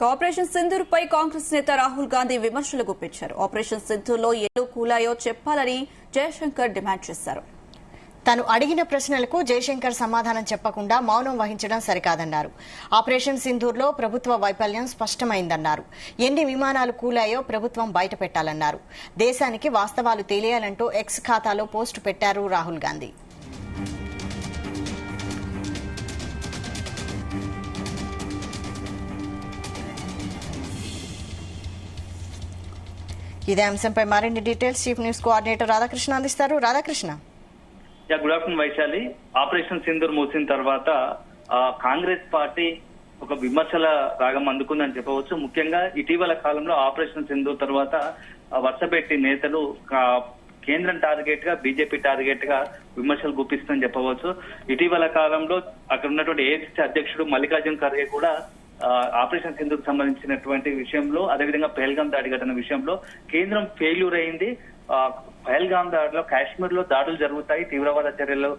Operation Sindoor పై కాంగ్రెస్ నేత రాహుల్ గాంధీ విమర్శలు గుప్పించారు. ఆపరేషన్ సింధూర్లో ఎల్లు కూలాయో చెప్పాలని జయశంకర్ డిమాండ్ చేశారు. తాను అడిగిన ప్రశ్నలకు జయశంకర్ సమాధానం చెప్పకుండా మౌనం వహించడం సరికాదన్నారు. ఆపరేషన్ సింధూర్లో ప్రభుత్వ వైఫల్యం స్పష్టమైందన్నారు. ఎన్ని విమానాలు కూలాయో ప్రభుత్వం బయటపెట్టాలన్నారు. దేశానికి వాస్తవాలు తెలియాలంటూ ఎక్స్ ఖాతాలో పోస్టు పెట్టారు రాహుల్ గాంధీ. ఇదే అంశంపై మరిన్ని details chief news coordinator Radhakrishna అందిస్తారు. Radhakrishna. Good afternoon Vaishali. Operation Sindoor మూసిన తర్వాత కాంగ్రెస్ పార్టీ ఒక విమర్శల రాగం అందుకుందని చెప్పవచ్చు. ముఖ్యంగా ఇటీవల కాలంలో ఆపరేషన్ సింధూర్ తర్వాత వరుసపెట్టి నేతలు కేంద్రం టార్గెట్ గా బీజేపీ టార్గెట్ గా విమర్శలు గుప్పిస్తుందని చెప్పవచ్చు. ఇటీవల కాలంలో అక్కడ ఉన్నటువంటి ఏఐసీసీ అధ్యక్షుడు మల్లికార్జున్ ఖర్గే కూడా ఆపరేషన్ సింధూర్ సంబంధించినటువంటి విషయంలో, అదేవిధంగా పహల్గాం దాడి ఘటన విషయంలో కేంద్రం ఫెయిల్యూర్ అయింది. పహల్గాం దాడిలో కాశ్మీర్ లో దాడులు జరుగుతాయి, తీవ్రవాద చర్యలు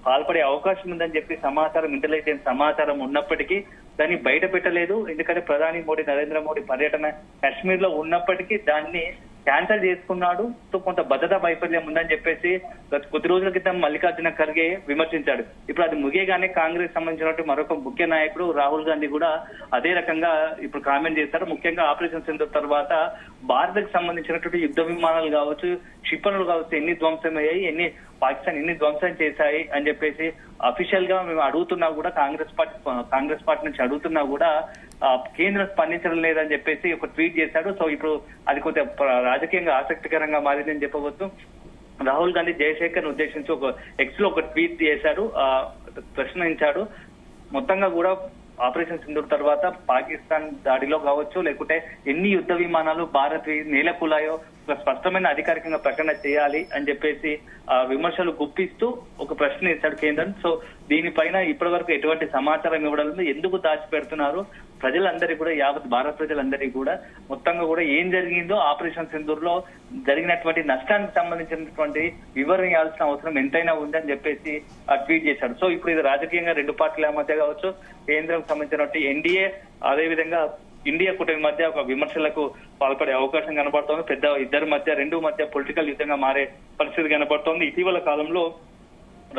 పాల్పడే అవకాశం ఉందని చెప్పి సమాచారం, ఇంటెలిజెన్స్ సమాచారం ఉన్నప్పటికీ దాన్ని బయట పెట్టలేదు. ఎందుకంటే ప్రధాని మోడీ, నరేంద్ర మోడీ పర్యటన కాశ్మీర్ లో ఉన్నప్పటికీ దాన్ని క్యాన్సల్ చేసుకున్నాడు. సో కొంత భద్రతా వైఫల్యం ఉందని చెప్పేసి కొద్ది రోజుల క్రితం మల్లికార్జున ఖర్గే విమర్శించాడు. ఇప్పుడు అది ముగియగానే కాంగ్రెస్ సంబంధించినటువంటి మరొక ముఖ్య నాయకుడు రాహుల్ గాంధీ కూడా అదే రకంగా ఇప్పుడు కామెంట్ చేశారు. ముఖ్యంగా ఆపరేషన్ సింధూర్ తర్వాత భారత్కి సంబంధించినటువంటి యుద్ధ విమానాలు కావచ్చు, క్షిపణులు కావచ్చు, ఎన్ని ధ్వంసమయ్యాయి, పాకిస్తాన్ ఎన్ని ధ్వంసం చేశాయి అని చెప్పేసి అఫీషియల్ గా మేము అడుగుతున్నా కూడా, కాంగ్రెస్ పార్టీ నుంచి అడుగుతున్నా కూడా కేంద్రం స్పందించడం లేదని చెప్పేసి ఒక ట్వీట్ చేశాడు. సో ఇప్పుడు అది కొంచెం రాజకీయంగా ఆసక్తికరంగా మారిందని చెప్పవచ్చు. రాహుల్ గాంధీ జయశంకర్ ఉద్దేశించి ఒక ఎక్స్ లో ఒక ట్వీట్ చేశాడు, ప్రశ్నించాడు. మొత్తంగా కూడా ఆపరేషన్ సింధూర్ తర్వాత పాకిస్తాన్ దాడిలో కావచ్చు, లేకుంటే ఎన్ని యుద్ధ విమానాలు భారత్ నేలకూలాయో స్పష్టమైన అధికారికంగా ప్రకటన చేయాలి అని చెప్పేసి విమర్శలు గుప్పిస్తూ ఒక ప్రశ్న ఇచ్చాడు కేంద్రం. సో దీనిపైన ఇప్పటి వరకు ఎటువంటి సమాచారం ఇవ్వడం, ఎందుకు దాచిపెడుతున్నారు, ప్రజలందరికీ కూడా, యావత్ భారత ప్రజలందరికీ కూడా మొత్తంగా కూడా ఏం జరిగిందో, ఆపరేషన్ సింధూర్ లో జరిగినటువంటి నష్టానికి సంబంధించినటువంటి వివరణ ఇవ్వాల్సిన అవసరం ఎంతైనా ఉందని చెప్పేసి ట్వీట్ చేశాడు. సో ఇప్పుడు ఇది రాజకీయంగా రెండు పార్టీల మధ్య కావచ్చు, కేంద్రం సంబంధించినటువంటి ఎన్డీఏ, అదేవిధంగా ఇండియా కూటమి మధ్య ఒక విమర్శలకు పాల్పడే అవకాశం కనబడుతోంది. రెండు మధ్య పొలిటికల్ యుద్ధంగా మారే పరిస్థితి కనబడుతోంది. ఇటీవల కాలంలో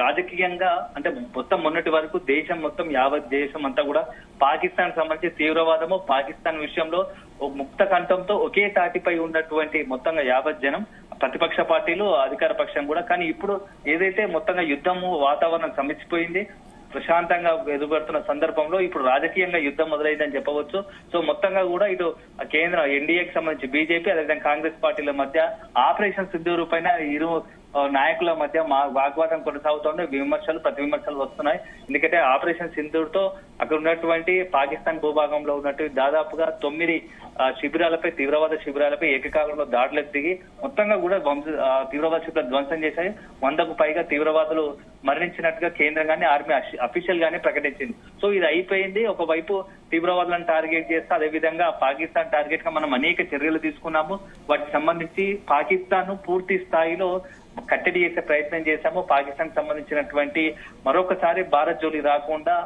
రాజకీయంగా అంటే మొత్తం మొన్నటి వరకు దేశం మొత్తం, యావత్ దేశం అంతా కూడా పాకిస్తాన్ సంబంధించి తీవ్రవాదము, పాకిస్తాన్ విషయంలో ముక్త కంఠంతో ఒకే తాటిపై ఉన్నటువంటి మొత్తంగా యావత్ జనం, ప్రతిపక్ష పార్టీలు, అధికార పక్షం కూడా. కానీ ఇప్పుడు ఏదైతే మొత్తంగా యుద్ధము వాతావరణం సమిచిపోయింది, ప్రశాంతంగా ఎదుగుతున్న సందర్భంలో ఇప్పుడు రాజకీయంగా యుద్ధం మొదలైందని చెప్పవచ్చు. సో మొత్తంగా కూడా ఇటు కేంద్ర ఎన్డీఏకి సంబంధించి బీజేపీ, అదేవిధంగా కాంగ్రెస్ పార్టీల మధ్య ఆపరేషన్ సింధూర్ పైన ఇరు నాయకుల మధ్య వాగ్వాదం కొనసాగుతోంది. ప్రతి విమర్శలు వస్తున్నాయి. ఎందుకంటే ఆపరేషన్ సింధూర్ తో అక్కడ ఉన్నటువంటి పాకిస్తాన్ భూభాగంలో ఉన్నట్టు దాదాపుగా 9 తీవ్రవాద శిబిరాలపై ఏకకాలంలో దాడులకు దిగి మొత్తంగా కూడా తీవ్రవాద శిబిరాలు ధ్వంసం చేశాయి. 100కు పైగా తీవ్రవాదులు మరణించినట్టుగా కేంద్రం గానీ ఆర్మీ అఫీషియల్ గానే ప్రకటించింది. సో ఇది అయిపోయింది. ఒకవైపు తీవ్రవాదులను టార్గెట్ చేస్తే, అదేవిధంగా పాకిస్తాన్ టార్గెట్ గా మనం అనేక చర్యలు తీసుకున్నాము. వాటికి సంబంధించి పాకిస్తాన్ పూర్తి స్థాయిలో కట్టడి చేసే ప్రయత్నం చేశాము. పాకిస్తాన్ సంబంధించినటువంటి మరొకసారి భారత్ జోలి రాకుండా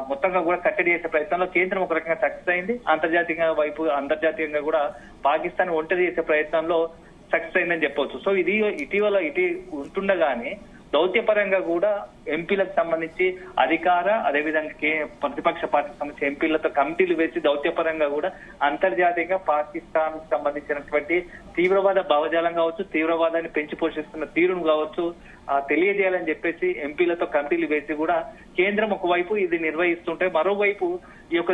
మొత్తంగా కూడా కట్టడి చేసే ప్రయత్నంలో కేంద్రం ఒక రకంగా సక్సెస్ అయింది. అంతర్జాతీయంగా కూడా పాకిస్తాన్ ఒంటరి చేసే ప్రయత్నంలో సక్సెస్ అయిందని చెప్పవచ్చు. సో ఇది ఇటీవల ఉంటుండగానే దౌత్యపరంగా కూడా ఎంపీలకు సంబంధించి అదేవిధంగా ప్రతిపక్ష పార్టీకి సంబంధించి ఎంపీలతో కమిటీలు వేసి దౌత్యపరంగా కూడా అంతర్జాతీయంగా పాకిస్తాన్ సంబంధించినటువంటి తీవ్రవాద భావజాలం కావచ్చు, తీవ్రవాదాన్ని పెంచి పోషిస్తున్న తీరును కావచ్చు తెలియజేయాలని చెప్పేసి ఎంపీలతో కమిటీలు వేసి కూడా కేంద్రం ఒకవైపు ఇది నిర్వహిస్తుంటే, మరోవైపు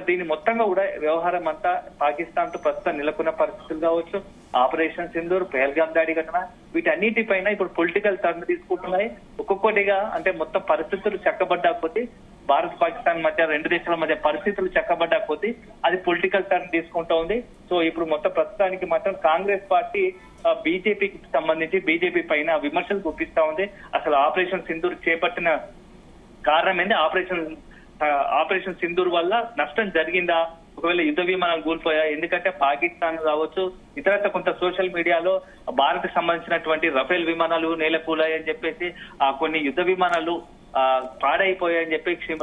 దీని మొత్తంగా కూడా వ్యవహారం అంతా పాకిస్తాన్ తో ప్రస్తుతం నెలకొన్న పరిస్థితులు కావచ్చు, ఆపరేషన్ సింధూర్, పహల్గాం దాడి ఘటన, వీటన్నిటిపైన ఇప్పుడు పొలిటికల్ టర్న్ తీసుకుంటున్నాయి. ఒక్కొక్కటిగా అంటే మొత్తం పరిస్థితులు చక్కబడ్డా కొద్దీ, భారత్ పాకిస్తాన్ మధ్య, రెండు దేశాల మధ్య పరిస్థితులు చక్కబడ్డా కొద్దీ అది పొలిటికల్ టర్న్ తీసుకుంటా ఉంది. సో ఇప్పుడు మొత్తం ప్రస్తుతానికి మాత్రం కాంగ్రెస్ పార్టీ బీజేపీకి సంబంధించి బీజేపీ పైన విమర్శలు గుప్పిస్తా ఉంది. అసలు ఆపరేషన్ సింధూర్ చేపట్టిన కారణం ఏంది, ఆపరేషన్ సింధూర్ వల్ల నష్టం జరిగిందా, ఒకవేళ యుద్ధ విమానాలు కూలిపోయా? ఎందుకంటే పాకిస్తాన్ కావచ్చు, ఇతరత్ర కొంత సోషల్ మీడియాలో భారత్ సంబంధించినటువంటి రఫేల్ విమానాలు నేల కూలాయని చెప్పేసి కొన్ని యుద్ధ విమానాలు పాడైపోయాయని చెప్పి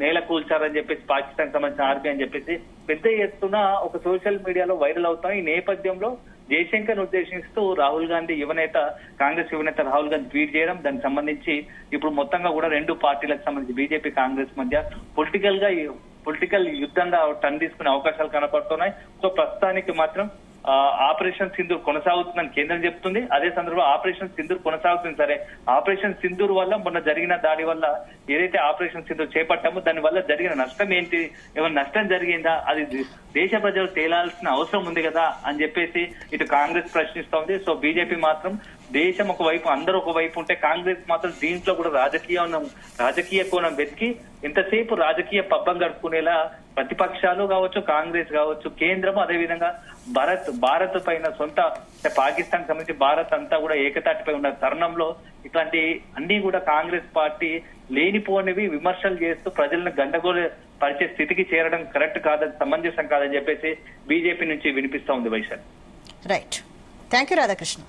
నేల కూల్చారని చెప్పేసి పాకిస్తాన్ సంబంధించిన ఆర్మీ అని చెప్పేసి పెద్ద ఎత్తున ఒక సోషల్ మీడియాలో వైరల్ అవుతాయి. ఈ నేపథ్యంలో జయశంకర్ ఉద్దేశిస్తూ రాహుల్ గాంధీ కాంగ్రెస్ యువనేత రాహుల్ గాంధీ ట్వీట్ చేయడం, దానికి సంబంధించి ఇప్పుడు మొత్తంగా కూడా రెండు పార్టీలకు సంబంధించి బీజేపీ కాంగ్రెస్ మధ్య పొలిటికల్ యుద్ధంగా టర్న్ తీసుకునే అవకాశాలు కనపడుతున్నాయి. సో ప్రస్తుతానికి మాత్రం ఆపరేషన్ సింధూర్ కొనసాగుతుందని కేంద్రం చెప్తుంది. అదే సందర్భంలో ఆపరేషన్ సింధూర్ కొనసాగుతుంది. సరే, ఆపరేషన్ సింధూర్ వల్ల మొన్న జరిగిన దాడి వల్ల ఏదైతే ఆపరేషన్ సింధూర్ చేపట్టామో దాని వల్ల జరిగిన నష్టం ఏంటి, ఏమైనా నష్టం జరిగిందా, అది దేశ ప్రజలు తేలాల్సిన అవసరం ఉంది కదా అని చెప్పేసి ఇటు కాంగ్రెస్ ప్రశ్నిస్తోంది. సో బీజేపీ మాత్రం దేశం ఒకవైపు, అందరూ ఒకవైపు ఉంటే కాంగ్రెస్ మాత్రం దీంట్లో కూడా రాజకీయ కోణం వెతికి ఎంతసేపు రాజకీయ పబ్బం గడుపుకునేలా ప్రతిపక్షాలు కావచ్చు, కాంగ్రెస్ కావచ్చు, కేంద్రం, అదేవిధంగా భారత్ పైన పాకిస్తాన్ సంబంధించి భారత్ అంతా కూడా ఏకతాటిపై ఉన్న తరుణంలో ఇట్లాంటి అన్ని కూడా కాంగ్రెస్ పార్టీ లేనిపోనివి విమర్శలు చేస్తూ ప్రజలను గందరగోళ పరిచే స్థితికి చేరడం కరెక్ట్ కాదని, సమంజసం కాదని చెప్పేసి బీజేపీ నుంచి వినిపిస్తా ఉంది Vaishali. Right, thank you Radhakrishna.